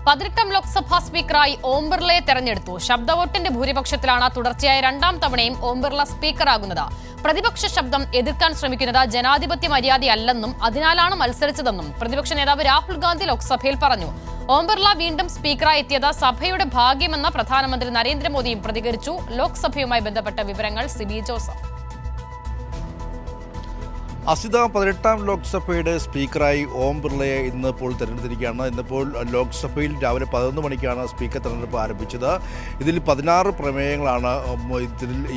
18ാം ലോക്സഭാ സ്പീക്കറായി ഓം ബിർളയെ തെരഞ്ഞെടുത്തു. ശബ്ദവോട്ടിന്റെ ഭൂരിപക്ഷത്തിലാണ് തുടർച്ചയായ രണ്ടാം തവണയും ഓം ബിർള സ്പീക്കറാകുന്നത്. പ്രതിപക്ഷ ശബ്ദം എതിർക്കാൻ ശ്രമിക്കുന്നത് ജനാധിപത്യ മര്യാദയല്ലെന്നും അതിനാലാണ് മത്സരിച്ചതെന്നും പ്രതിപക്ഷ നേതാവ് രാഹുൽ ഗാന്ധി ലോക്സഭയിൽ പറഞ്ഞു. ഓം ബിർള വീണ്ടും സ്പീക്കറായി എത്തിയത് സഭയുടെ ഭാഗ്യമെന്ന് പ്രധാനമന്ത്രി നരേന്ദ്രമോദിയും പ്രതികരിച്ചു. ലോക്സഭയുമായി ബന്ധപ്പെട്ട വിവരങ്ങൾ സിബി ജോസഫ്. അസിത 18ാം ലോക്സഭയുടെ സ്പീക്കറായി ഓം ബിർളയെ ഇന്നിപ്പോൾ തെരഞ്ഞെടുത്തിരിക്കുകയാണ്. ഇന്നിപ്പോൾ ലോക്സഭയിൽ രാവിലെ 11 മണിക്കാണ് സ്പീക്കർ തെരഞ്ഞെടുപ്പ് ആരംഭിച്ചത്. ഇതിൽ 16 പ്രമേയങ്ങളാണ്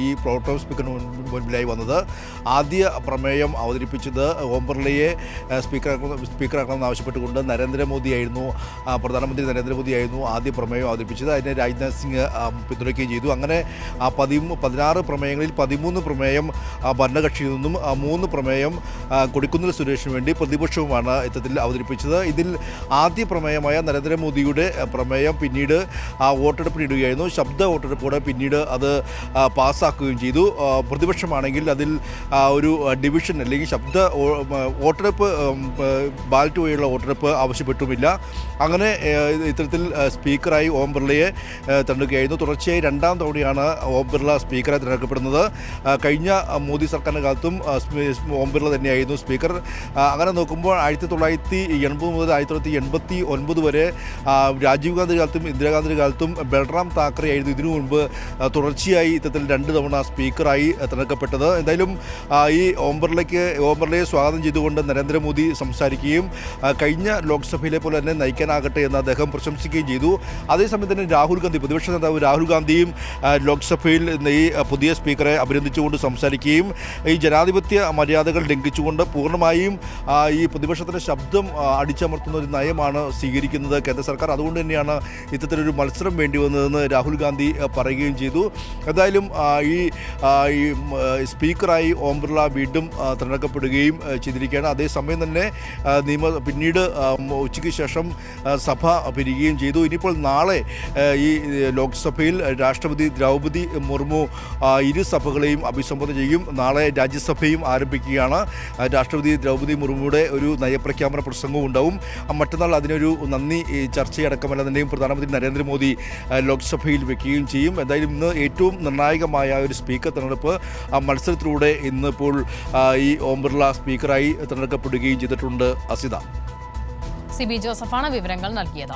ഈ പ്രോട്ടോം സ്പീക്കറിന് മുൻപിലായി വന്നത്. ആദ്യ പ്രമേയം അവതരിപ്പിച്ചത് ഓം ബിർളയെ സ്പീക്കറാക്കണമെന്ന് ആവശ്യപ്പെട്ടുകൊണ്ട് പ്രധാനമന്ത്രി നരേന്ദ്രമോദിയായിരുന്നു ആദ്യ പ്രമേയം അവതരിപ്പിച്ചത്. അതിനെ രാജ്നാഥ് സിംഗ് പിന്തുണയ്ക്കുകയും ചെയ്തു. അങ്ങനെ 16 പ്രമേയങ്ങളിൽ 13 പ്രമേയം ഭരണകക്ഷിയിൽ നിന്നും 3 പ്രമേയം കൊടിക്കുന്നിൽ സുരേഷിന് വേണ്ടി പ്രതിപക്ഷവുമാണ് ഇത്തരത്തിൽ അവതരിപ്പിച്ചത്. ഇതിൽ ആദ്യ പ്രമേയമായ നരേന്ദ്രമോദിയുടെ പ്രമേയം പിന്നീട് വോട്ടെടുപ്പിനിടുകയായിരുന്നു. ശബ്ദ വോട്ടെടുപ്പോടെ പിന്നീട് അത് പാസ്സാക്കുകയും ചെയ്തു. പ്രതിപക്ഷമാണെങ്കിൽ അതിൽ ഒരു ഡിവിഷൻ അല്ലെങ്കിൽ ശബ്ദ വോട്ടെടുപ്പ് ബാലറ്റ് വഴിയുള്ള വോട്ടെടുപ്പ് ആവശ്യപ്പെട്ടുമില്ല. അങ്ങനെ ഇത്തരത്തിൽ സ്പീക്കറായി ഓം ബിർളയെ തെരഞ്ഞെടുക്കുകയായിരുന്നു. തുടർച്ചയായി രണ്ടാം തവണയാണ് ഓം ബിർള സ്പീക്കറായി തിരഞ്ഞെടുക്കപ്പെടുന്നത്. കഴിഞ്ഞ മോദി സർക്കാരിൻ്റെ കാലത്തും ഓം ബിർള തന്നെയായിരുന്നു സ്പീക്കർ. അങ്ങനെ നോക്കുമ്പോൾ 1980 മുതൽ 1989 വരെ രാജീവ് ഗാന്ധി കാലത്തും ഇന്ദിരാഗാന്ധി കാലത്തും ബൽറാം താക്കറെ ആയിരുന്നു ഇതിനു മുൻപ് തുടർച്ചയായി ഇത്തരത്തിൽ 2 തവണ സ്പീക്കറായി തിരഞ്ഞെടുക്കപ്പെട്ടത്. എന്തായാലും ഈ ഓം ബിർളയെ സ്വാഗതം ചെയ്തുകൊണ്ട് നരേന്ദ്രമോദി സംസാരിക്കുകയും കഴിഞ്ഞ ലോക്സഭയിലെ പോലെ തന്നെ നയിക്കാനാകട്ടെ എന്ന് അദ്ദേഹം പ്രശംസിക്കുകയും ചെയ്തു. അതേസമയം തന്നെ പ്രതിപക്ഷ നേതാവ് രാഹുൽ ഗാന്ധിയും ലോക്സഭയിൽ ഈ പുതിയ സ്പീക്കറെ അഭിനന്ദിച്ചുകൊണ്ട് സംസാരിക്കുകയും ഈ ജനാധിപത്യ മര്യാദകൾ ലംഘിച്ചുകൊണ്ട് പൂർണ്ണമായും ഈ പ്രതിപക്ഷത്തിൻ്റെ ശബ്ദം അടിച്ചമർത്തുന്ന ഒരു നയമാണ് സ്വീകരിക്കുന്നത് കേന്ദ്ര സർക്കാർ. അതുകൊണ്ട് തന്നെയാണ് ഇത്തരത്തിലൊരു മത്സരം വേണ്ടി വന്നതെന്ന് രാഹുൽ ഗാന്ധി പറയുകയും ചെയ്തു. എന്തായാലും ഈ സ്പീക്കറായി ഓം ബിർള വീണ്ടും തിരഞ്ഞെടുക്കപ്പെടുകയും ചെയ്തിരിക്കുകയാണ്. അതേസമയം തന്നെ പിന്നീട് ഉച്ചയ്ക്ക് ശേഷം സഭ പിരിയുകയും ചെയ്തു. ഇനിയിപ്പോൾ നാളെ ഈ ലോക്സഭയിൽ രാഷ്ട്രപതി ദ്രൗപദി മുർമു ഇരു സഭകളെയും അഭിസംബോധന ചെയ്യും. നാളെ രാജ്യസഭയും ആരംഭിക്കുകയാണ്. രാഷ്ട്രപതി ദ്രൗപദി മുർമുയുടെ ഒരു നയപ്രഖ്യാപന പ്രസംഗവും ഉണ്ടാവും. മറ്റന്നാൾ അതിനൊരു നന്ദി ചർച്ചയടക്കമല്ലെന്നുണ്ടെങ്കിൽ പ്രധാനമന്ത്രി നരേന്ദ്രമോദി ലോക്സഭയിൽ വെക്കുകയും ചെയ്യും. എന്തായാലും ഇന്ന് ഏറ്റവും നിർണായകമായ ഒരു സ്പീക്കർ തെരഞ്ഞെടുപ്പ് മത്സരത്തിലൂടെ ഇന്നിപ്പോൾ ഈ ഓം ബിർള സ്പീക്കറായി തിരഞ്ഞെടുക്കപ്പെടുകയും ചെയ്തിട്ടുണ്ട്. അസിത. സിബി ജോസഫാണ് വിവരങ്ങൾ നൽകിയത്.